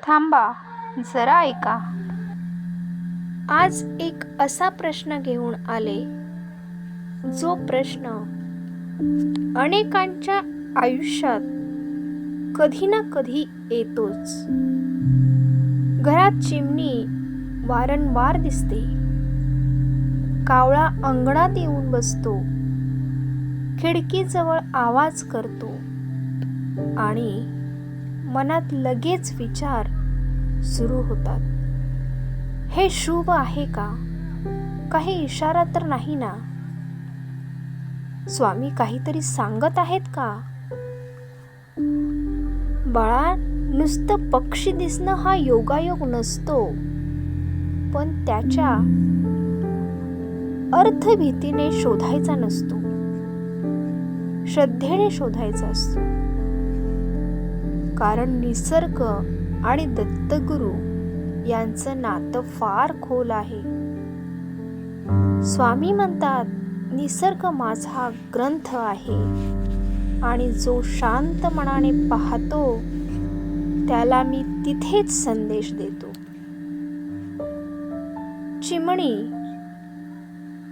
थांबा, जरा ऐका. आज एक असा प्रश्न घेऊन आले, जो प्रश्न अनेकांच्या आयुष्यात कधी ना कधी येतोच. घरात चिमणी वारंवार दिसते, कावळा अंगणात येऊन बसतो, खिडकीजवळ आवाज करतो आणि मनात लगेच विचार सुरू होतात. हे शुभ आहे का? काही इशारा तर नाही ना? स्वामी काहीतरी सांगत आहेत का? बाळा, नुसतं पक्षी दिसणं हा योगायोग नसतो, पण त्याच्या अर्थ भीतीने शोधायचा नसतो, श्रद्धेने शोधायचा असतो. कारण निसर्ग आणि दत्तगुरु यांचं नातं फार खोल आहे. स्वामी म्हणतात, निसर्ग माझा ग्रंथ आहे आणि जो शांत मनाने पाहतो त्याला मी तिथेच संदेश देतो.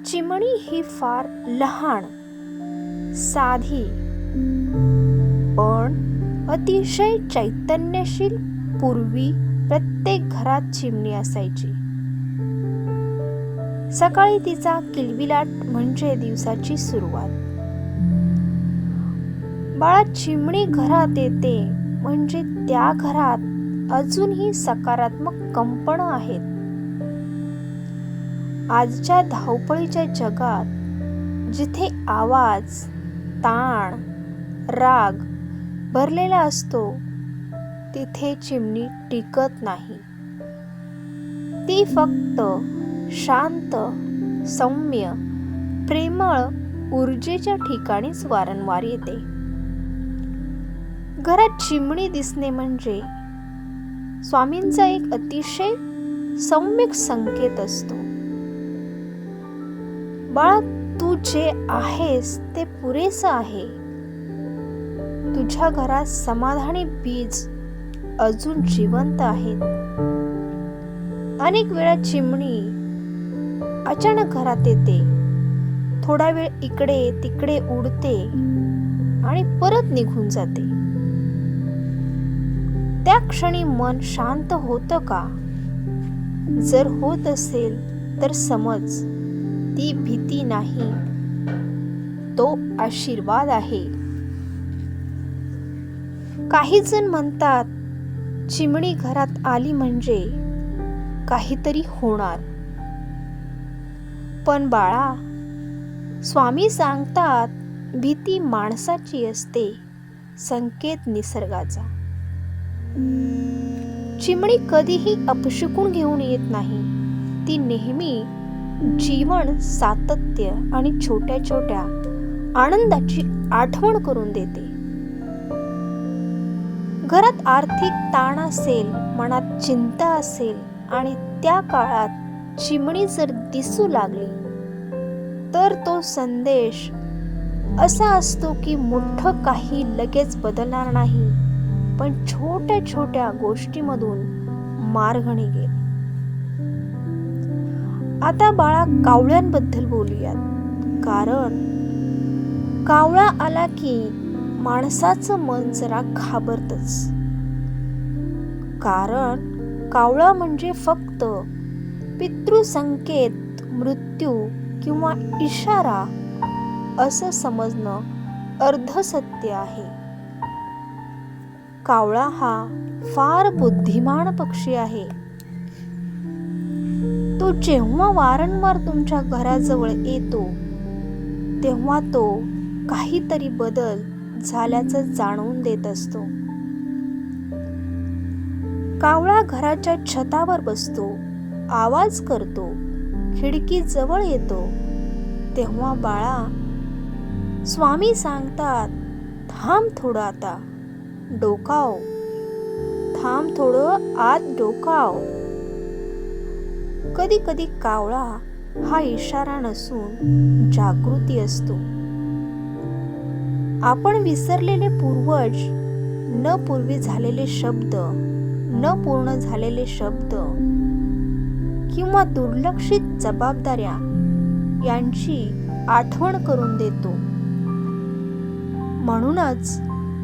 चिमणी ही फार लहान, साधी पण अतिशय चैतन्यशील. पूर्वी प्रत्येक घरात चिमणी असायची. सकाळी तिचा किलबिलाट म्हणजे दिवसाची सुरुवात. बाळा, चिमणी घरात येते म्हणजे त्या घरात अजूनही सकारात्मक कंपन आहेत. आजच्या धावपळीच्या जगात जिथे आवाज, ताण, राग भरलेला असतो, तिथे चिमणी टिकत नाही. ती फक्त शांत, सौम्य, प्रेमळ ऊर्जेच्या ठिकाणीच वारंवार येते. घरात चिमणी दिसणे म्हणजे स्वामींचा एक अतिशय सौम्य संकेत असतो. बाळा, तू जे आहेस ते पुरेसं आहे. तुझ्या घरात समाधानी बीज अजून जिवंत आहेत. अनेक वेळा चिमणी अचानक घरात येते, थोडा वेळ इकडे तिकडे उडते आणि परत निघून जाते. त्या क्षणी मन शांत होतं का? जर होत असेल तर समज, ती भीती नाही, तो आशीर्वाद आहे. काही जण म्हणतात, चिमणी घरात आली म्हणजे काहीतरी होणार. पण बाळा, स्वामी सांगतात, भीती माणसाची असते, संकेत निसर्गाचा. चिमणी कधीही अपशकुन घेऊन येत नाही. ती नेहमी जीवन, सातत्य आणि छोट्या छोट्या आनंदाची आठवण करून देते. घरात आर्थिक ताण असेल, मनात चिंता असेल आणि त्या काळात चिमणी जर दिसू लागली, तर तो संदेश असा असतो की मोठं काही लगेच बदलणार नाही, पण छोट्या छोट्या गोष्टीमधून मार्ग निघेल. आता बाळा, कावळ्यांबद्दल बोलूयात. कारण कावळा आला की माणसाचं मन जरा घाबरतच. कारण कावळा म्हणजे फक्त पितृसंकेत, मृत्यू किंवा इशारा असं समजणं अर्धसत्य आहे. कावळा हा फार बुद्धिमान पक्षी आहे. तो जेव्हा वारंवार तुमच्या घराजवळ येतो, तेव्हा तो काहीतरी बदल झाल्याचं जाणवून देत असतो. कावळा घराच्या छतावर बसतो, आवाज करतो, खिडकी जवळ येतो, तेव्हा बाळा, स्वामी सांगतात, थांब थोडं, आता डोकाव, थांब थोडं, आत डोकाव. कधी कधी कावळा हा इशारा नसून जागृती असतो. आपण विसरलेले पूर्वज, न पूर्वी झालेले शब्द, न पूर्ण झालेले शब्द किंवा दुर्लक्षित जबाबदाऱ्या यांची आठवण करून देतो. म्हणूनच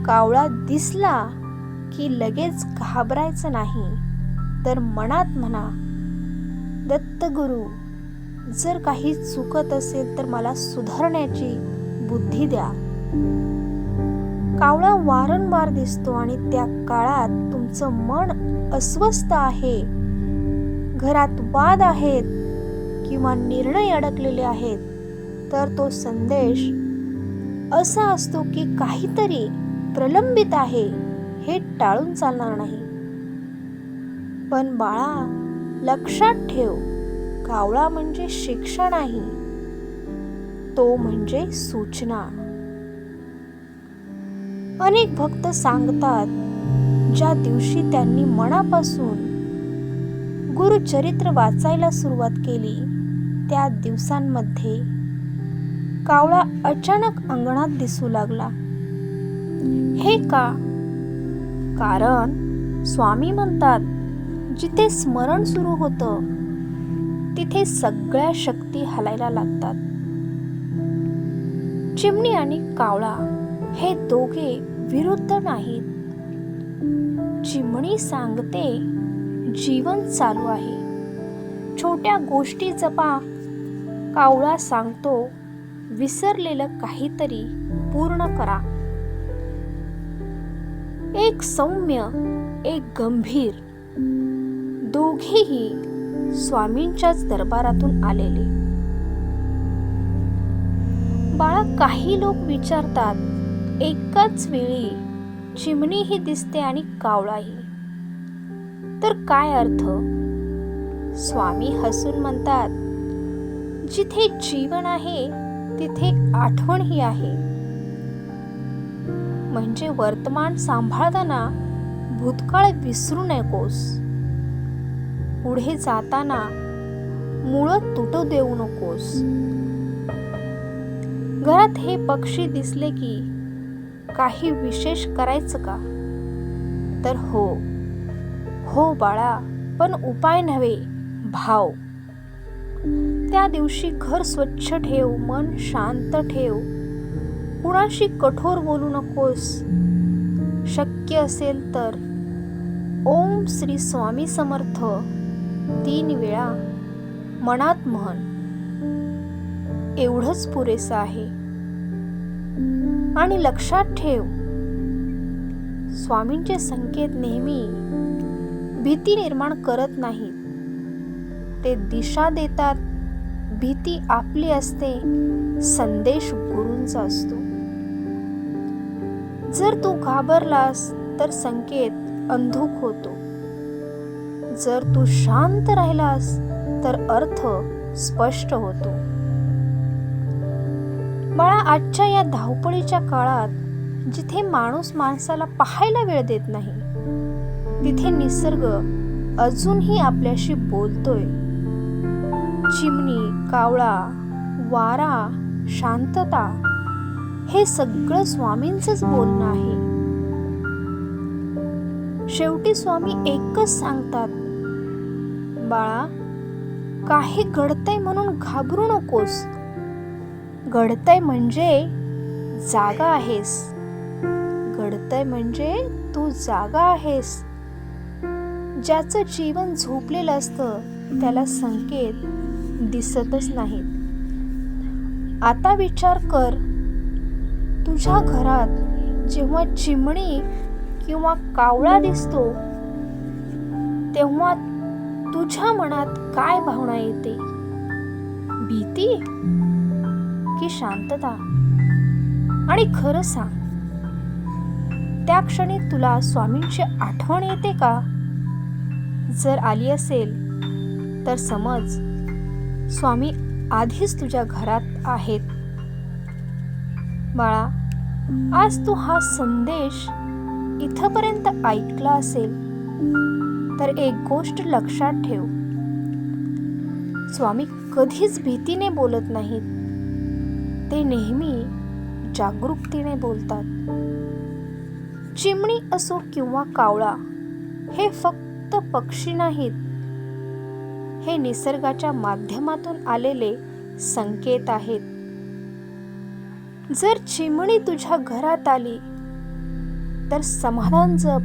कावळा दिसला की लगेच घाबरायचं नाही, तर मनात म्हणा, दत्तगुरु, जर काही चुकत असेल तर मला सुधारण्याची बुद्धी द्या. कावळा वारंवार दिसतो आणि त्या काळात तुमचं मन अस्वस्थ आहे, घरात वाद आहेत किंवा निर्णय अडकलेले आहेत, तर तो संदेश असा असतो की काहीतरी प्रलंबित आहे, हे टाळून चालणार नाही. पण बाळा, लक्षात ठेव, कावळा म्हणजे शिक्षा नाही, तो म्हणजे सूचना. अनेक भक्त सांगतात, ज्या दिवशी त्यांनी मनापासून गुरुचरित्र वाचायला सुरुवात केली, त्या दिवसांमध्ये कावळा अचानक अंगणात दिसू लागला. हे का? कारण स्वामी म्हणतात, जिथे स्मरण सुरू होतं तिथे सगळ्या शक्ती हलायला लागतात. चिमणी आणि कावळा हे दोघे विरुद्ध नाहीत. चिमणी सांगते, जीवन चालू आहे, छोट्या गोष्टी जपा. कावळा सांगतो, विसरलेलं काहीतरी पूर्ण करा. एक सौम्य, एक गंभीर, दोघेही स्वामींच्याच दरबारातून आलेले. बाळा, काही लोक विचारतात, एकाच वेळी चिमणीही दिसते आणि कावळाही, तर काय अर्थ? स्वामी हसून म्हणतात, जिथे जीवन आहे तिथे आठवणही आहे. म्हणजे वर्तमान सांभाळताना भूतकाळ विसरू नकोस. पुढे जाताना मुळं तुटू देऊ नकोस. घरात हे पक्षी दिसले की काही विशेष करायचं का? तर हो बाळा, पण उपाय नव्हे, भाव. त्या दिवशी घर स्वच्छ ठेव, मन शांत ठेव, कुणाशी कठोर बोलू नकोस. शक्य असेल तर ओम श्री स्वामी समर्थ 3 वेळा मनात म्हण. एवढंच पुरेसं आहे. आणि लक्षात ठेव, स्वामींचे संकेत नेहमी भीती निर्माण करत नाहीत, ते दिशा देतात. भीती आपली असते, संदेश गुरूंचा असतो. जर तू घाबरलास तर संकेत अंधुक होतो. जर तू शांत राहिलास तर अर्थ स्पष्ट होतो. बाळा, आजच्या या धावपळीच्या काळात जिथे माणूस माणसाला पाहायला वेळ देत नाही, तिथे निसर्ग अजूनही आपल्याशी बोलतोय. चिमणी, कावळा, वारा, शांतता, हे सगळं स्वामींचंच बोलणं आहे. शेवटी स्वामी एकच सांगतात, बाळा, काही घडतंय म्हणून घाबरू नकोस. घडतंय म्हणजे जागा आहेस. घडतंय म्हणजे तू जागा आहेस. ज्याचं जीवन झोपलेलं असतं त्याला संकेत दिसतच नाहीत. आता विचार कर, तुझ्या घरात जेव्हा चिमणी किंवा कावळा दिसतो तेव्हा तुझ्या मनात काय भावना येते? भीती की शांतता? आणि खरं सांग, त्या क्षणी तुला स्वामींची आठवण येते का? जर आली असेल तर समज स्वामी आधीच तुझ्या घरात आहेत. बाळा, आज तू हा संदेश इथपर्यंत ऐकला असेल तर एक गोष्ट लक्षात ठेव, स्वामी कधीच भीतीने बोलत नाहीत, ते नेहमी जागरूकतेने बोलतात. चिमणी असो किंवा कावळा, हे फक्त फक्त पक्षी नाहीत, हे निसर्गाच्या माध्यमातून आलेले संकेत आहेत. जर चिमणी तुझ्या घरात आली तर समाधान जप,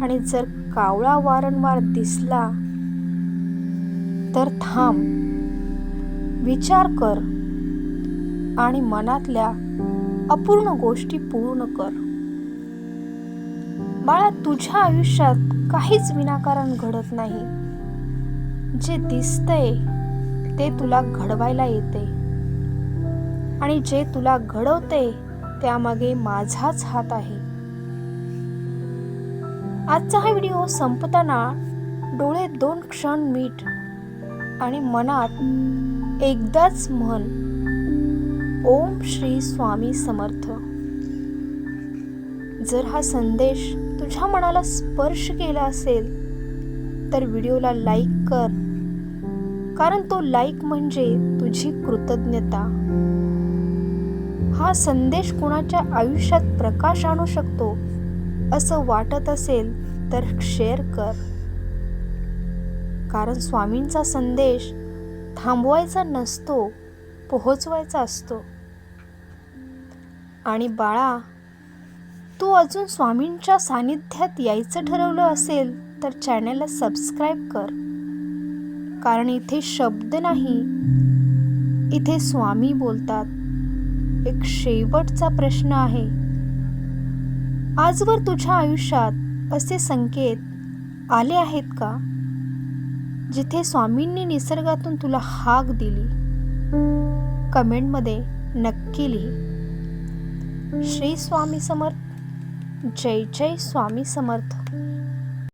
आणि जर कावळा वारंवार दिसला तर थांब, विचार कर आणि मनातल्या अपूर्ण गोष्टी पूर्ण कर. बाळा, तुझ्या आयुष्यात काहीच विनाकारण घडत नाही. जे दिसतंय ते तुला घडवायला येते, आणि जे तुला घडवते त्यामागे माझाच हात आहे. आजचा हा व्हिडिओ संपताना डोळे 2 क्षण मीट आणि मनात एकदाच म्हण, ओम श्री स्वामी समर्थ. जर हा संदेश तुझ्या मनाला स्पर्श केला असेल तर व्हिडिओला लाईक कर, कारण तो लाईक म्हणजे तुझी कृतज्ञता. हा संदेश कुणाच्या आयुष्यात प्रकाश आणू शकतो असं वाटत असेल तर शेअर कर, कारण स्वामींचा संदेश थांबवायचा नसतो, पोहोचवायचा असतो. आणि बाळा, तू अजून स्वामींच्या सानिध्यात यायचं ठरवलं असेल तर चॅनलला सबस्क्राईब कर, कारण इथे शब्द नाही, इथे स्वामी बोलतात. एक शेवटचा प्रश्न आहे, आजवर तुझ्या आयुष्यात असे संकेत आले आहेत का जिथे स्वामींनी निसर्गातून तुला हाक दिली? कमेंटमध्ये नक्की लिही. श्री स्वामी समर्थ. जय जय स्वामी समर्थ.